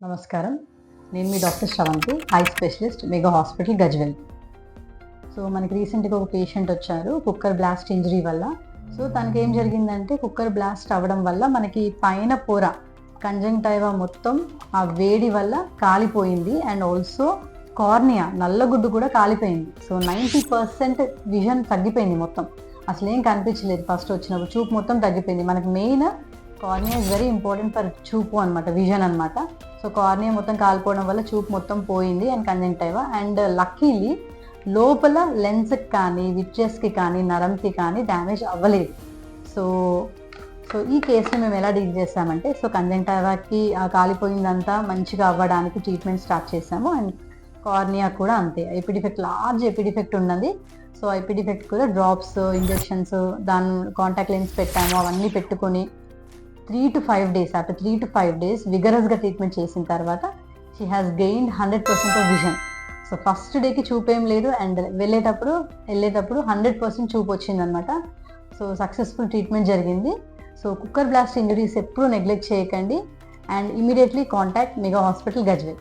నమస్కారం. నేను మీ doctor Shravanthi, eye specialist, Mega hospital, Gajwel. So మనకి రీసెంట్‌గా ఒక పేషెంట్ వచ్చారు కుక్కర్ బ్లాస్ట్ ఇంజరీ వల్ల. సో తనకేం జరిగిందంటే కుక్కర్ బ్లాస్ట్ అవ్వడం వల్ల మనకి పైన పొర కంజంక్టివా మొత్తం ఆ వేడి వల్ల కాలిపోయింది. అండ్ ఆల్సో కార్నియా నల్లగుడ్డు కూడా కాలిపోయింది. సో 90% విజన్ తగ్గిపోయింది మొత్తం. అసలేం కనిపించలేదు ఫస్ట్ వచ్చినప్పుడు. చూపు మొత్తం తగ్గిపోయింది. మనకి main cornea is very important for చూపు అనమాట, విజన్ అనమాట. సో కార్నియా మొత్తం కాలిపోవడం వల్ల చూపు మొత్తం పోయింది అండ్ కంజంక్టివా. అండ్ లక్కీలీ లోపల లెన్స్కి కానీ విట్రియస్కి కానీ నరంకి కానీ డ్యామేజ్ అవ్వలేదు. సో సో ఈ కేసుని మేము ఎలా డీల్ చేసామంటే, సో కంజంక్టివాకి కాలిపోయిందంతా మంచిగా అవ్వడానికి ట్రీట్మెంట్ స్టార్ట్ చేసాము. అండ్ కార్నియా కూడా అంతే. ఎపిడిఫెక్ట్, లార్జ్ ఎపిడిఫెక్ట్ ఉన్నది. సో ఎపిడిఫెక్ట్ కూడా డ్రాప్స్, ఇంజెక్షన్స్, దాని కాంటాక్ట్ లెన్స్ పెట్టాము. అవన్నీ పెట్టుకొని 3 to 5 days, after 3 to 5 days విగరస్గా treatment చేసిన తర్వాత she has gained 100% of vision. So first డేకి చూపేం లేదు అండ్ వెళ్ళేటప్పుడు 100% చూపు వచ్చిందనమాట. సో సక్సెస్ఫుల్ ట్రీట్మెంట్ జరిగింది. సో కుక్కర్ బ్లాస్ట్ ఇంజరీస్ ఎప్పుడూ నెగ్లెక్ట్ చేయకండి and immediately contact mega hospital, Gajwel.